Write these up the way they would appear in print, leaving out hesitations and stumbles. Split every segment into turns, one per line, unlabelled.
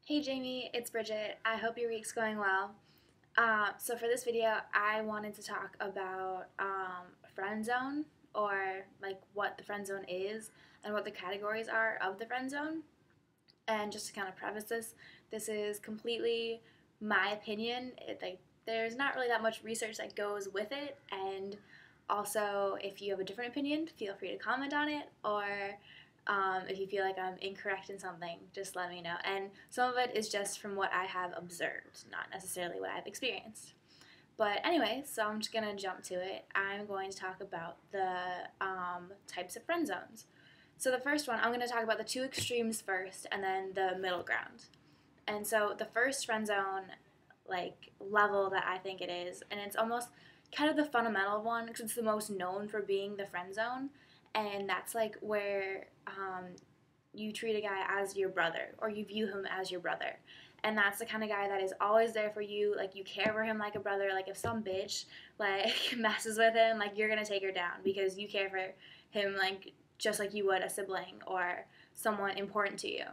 Hey Jamie, it's Bridget. I hope your week's going well. So for this video, I wanted to talk about friend zone, or like what the friend zone is and what the categories are of the friend zone. And just to kind of preface this, this is completely my opinion. There's not really that much research that goes with it, and also if you have a different opinion, feel free to comment on it, or if you feel like I'm incorrect in something, just let me know. And some of it is just from what I have observed, not necessarily what I've experienced. But anyway, so I'm just gonna jump to it. I'm going to talk about the types of friend zones. So the first one, I'm going to talk about the two extremes first, and then the middle ground. And so the first friend zone, like level that I think it is, and it's almost kind of the fundamental one because it's the most known for being the friend zone, and that's like where you treat a guy as your brother, or you view him as your brother. And that's the kind of guy that is always there for you. Like, you care for him like a brother. Like, if some bitch like messes with him, like, you're gonna take her down because you care for him, like, just like you would a sibling or someone important to you.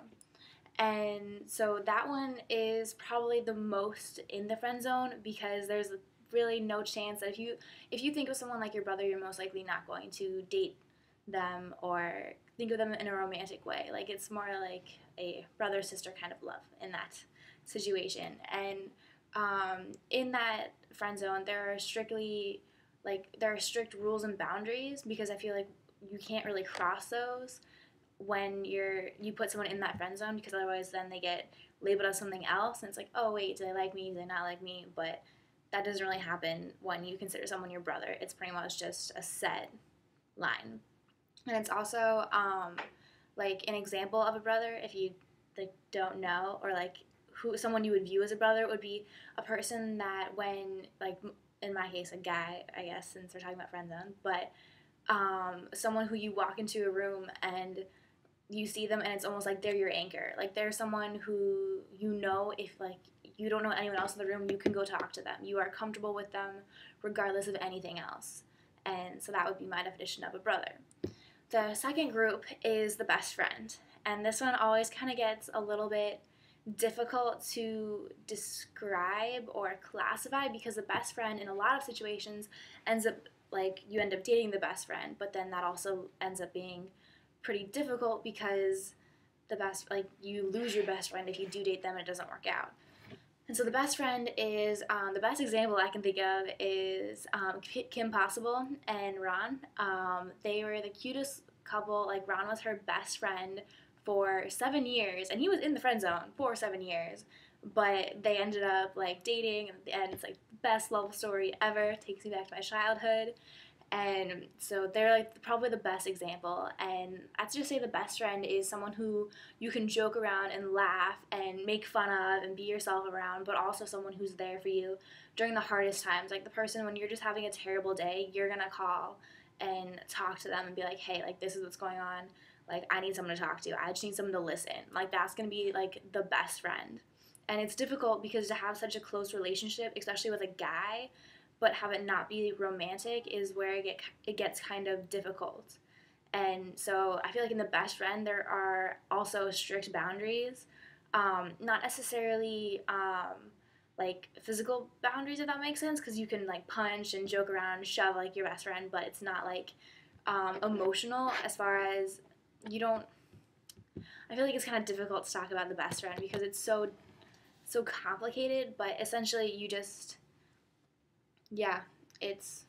And so that one is probably the most in the friend zone because there's really no chance that if you think of someone like your brother, you're most likely not going to date them or think of them in a romantic way. Like, it's more like a brother sister kind of love in that situation. And in that friend zone, there are strict rules and boundaries because I feel like you can't really cross those when you put someone in that friend zone, because otherwise then they get labeled as something else, and it's like, oh wait, do they like me, do they not like me? But that doesn't really happen when you consider someone your brother. It's pretty much just a set line. And it's also like an example of a brother, if you like don't know, or like who someone you would view as a brother would be a person that, when, like, in my case, a guy, I guess, since we're talking about friend zone, but someone who you walk into a room and you see them and it's almost like they're your anchor. Like, they're someone who, if like you don't know anyone else in the room, you can go talk to them. You are comfortable with them regardless of anything else. And so that would be my definition of a brother. The second group is the best friend. And this one always kind of gets a little bit difficult to describe or classify because the best friend in a lot of situations ends up, like, you end up dating the best friend, but then that also ends up being pretty difficult because you lose your best friend if you do date them and it doesn't work out. And so the best friend is, the best example I can think of is Kim Possible and Ron. They were the cutest couple. Like, Ron was her best friend for 7 years, and he was in the friend zone for 7 years. But they ended up like dating, and at the end, it's like the best love story ever. Takes me back to my childhood. And so they're like probably the best example. And I'd just say the best friend is someone who you can joke around and laugh and make fun of and be yourself around, but also someone who's there for you during the hardest times. Like, the person, when you're just having a terrible day, you're gonna call and talk to them and be like, hey, like, this is what's going on. Like, I need someone to talk to. I just need someone to listen. Like, that's gonna be like the best friend. And it's difficult because to have such a close relationship, especially with a guy, but have it not be romantic, is where it gets kind of difficult. And so I feel like in the best friend, there are also strict boundaries, not necessarily like physical boundaries, if that makes sense, because you can like punch and joke around and shove like your best friend, but it's not like emotional, as far as you don't. I feel like it's kind of difficult to talk about the best friend because it's so complicated, but essentially you just, yeah, it's,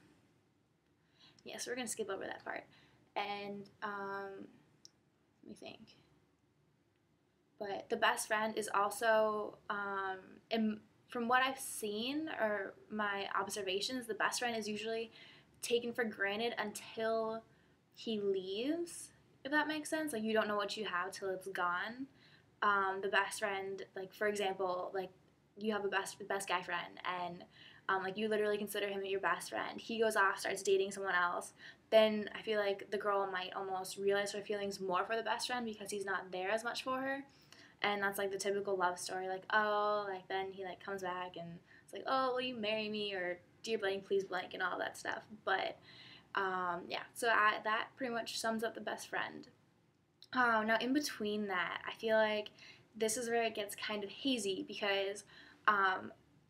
yeah, so we're going to skip over that part. And let me think. But the best friend is also, from what I've seen or my observations, the best friend is usually taken for granted until he leaves, if that makes sense. Like, you don't know what you have till it's gone. The best friend, like, for example, like, you have a best guy friend, and like, you literally consider him your best friend. He goes off, starts dating someone else. Then I feel like the girl might almost realize her feelings more for the best friend because he's not there as much for her. And that's like the typical love story. Like, oh, like, then he like comes back and it's like, oh, will you marry me, or dear blank, please blank, and all that stuff. But yeah, so that pretty much sums up the best friend. Now, in between that, I feel like this is where it gets kind of hazy because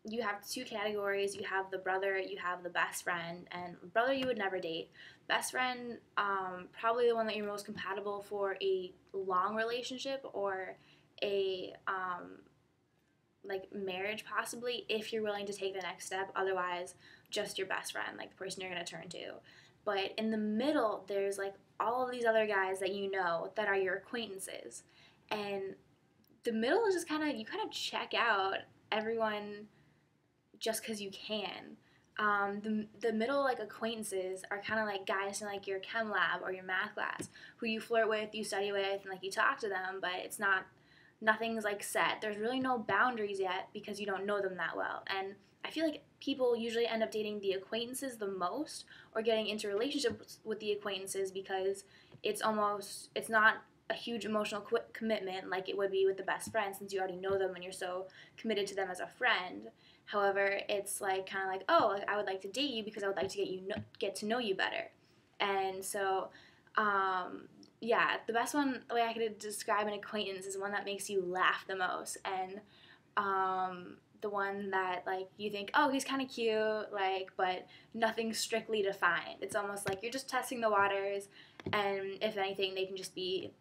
you have two categories. You have the brother, you have the best friend, and brother you would never date. Best friend, probably the one that you're most compatible for a long relationship or a like marriage possibly, if you're willing to take the next step. Otherwise, just your best friend, like the person you're going to turn to. But in the middle, there's like all of these other guys that you know that are your acquaintances. And the middle is just kind of, you kind of check out everyone just because you can. The middle like acquaintances are kind of like guys in like your chem lab or your math class who you flirt with, you study with, and like you talk to them, but it's not, nothing's like set. There's really no boundaries yet because you don't know them that well. And I feel like people usually end up dating the acquaintances the most or getting into relationships with the acquaintances because it's not a huge emotional commitment like it would be with the best friend, since you already know them and you're so committed to them as a friend. However, it's like kind of like, oh, I would like to date you because I would like to get to know you better. And so yeah, the best one, the way I could describe an acquaintance is one that makes you laugh the most, and the one that like you think, oh, he's kind of cute, like, but nothing strictly defined. It's almost like you're just testing the waters, and if anything, they can just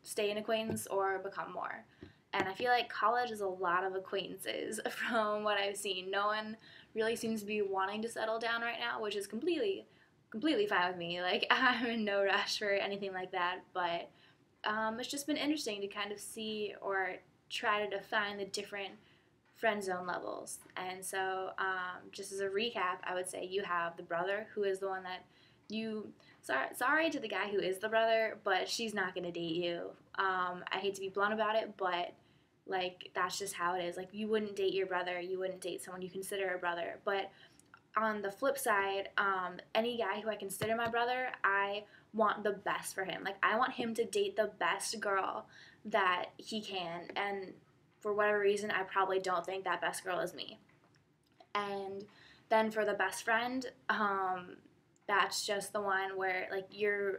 stay an acquaintance or become more. And I feel like college is a lot of acquaintances from what I've seen. No one really seems to be wanting to settle down right now, which is completely fine with me. Like, I'm in no rush for anything like that, but it's just been interesting to kind of see or try to define the different friend zone levels. And so, just as a recap, I would say you have the brother, who is the one that you, sorry to the guy who is the brother, but she's not going to date you. I hate to be blunt about it, but like, that's just how it is. Like, you wouldn't date your brother, you wouldn't date someone you consider a brother. But on the flip side, any guy who I consider my brother, I want the best for him. Like, I want him to date the best girl that he can, and for whatever reason, I probably don't think that best girl is me. And then for the best friend, that's just the one where like you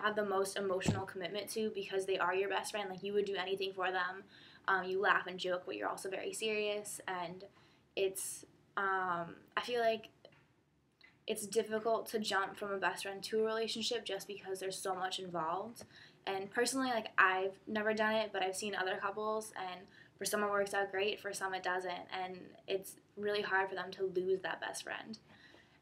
have the most emotional commitment to, because they are your best friend. Like, you would do anything for them. You laugh and joke, but you're also very serious, and it's I feel like it's difficult to jump from a best friend to a relationship just because there's so much involved. And personally, like, I've never done it, but I've seen other couples, and for some it works out great, for some it doesn't, and it's really hard for them to lose that best friend.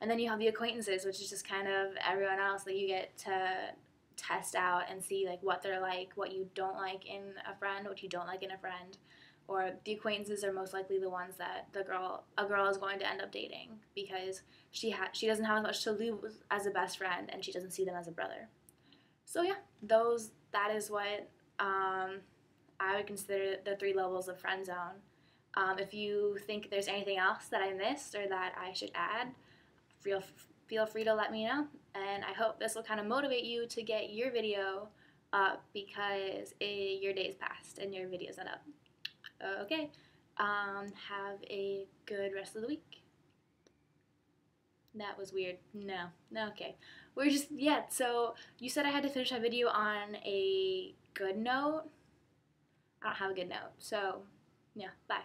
And then you have the acquaintances, which is just kind of everyone else that you get to test out and see like what they're like, what you don't like in a friend, what you don't like in a friend. Or the acquaintances are most likely the ones that a girl is going to end up dating because she doesn't have as much to lose as a best friend, and she doesn't see them as a brother. So yeah, that is what I would consider the three levels of friend zone. If you think there's anything else that I missed or that I should add, feel free to let me know. And I hope this will kind of motivate you to get your video up because your day's passed and your video's not up. Okay. Have a good rest of the week. That was weird. No. Okay. We're just, yeah, so you said I had to finish my video on a good note. I don't have a good note. So, yeah, bye.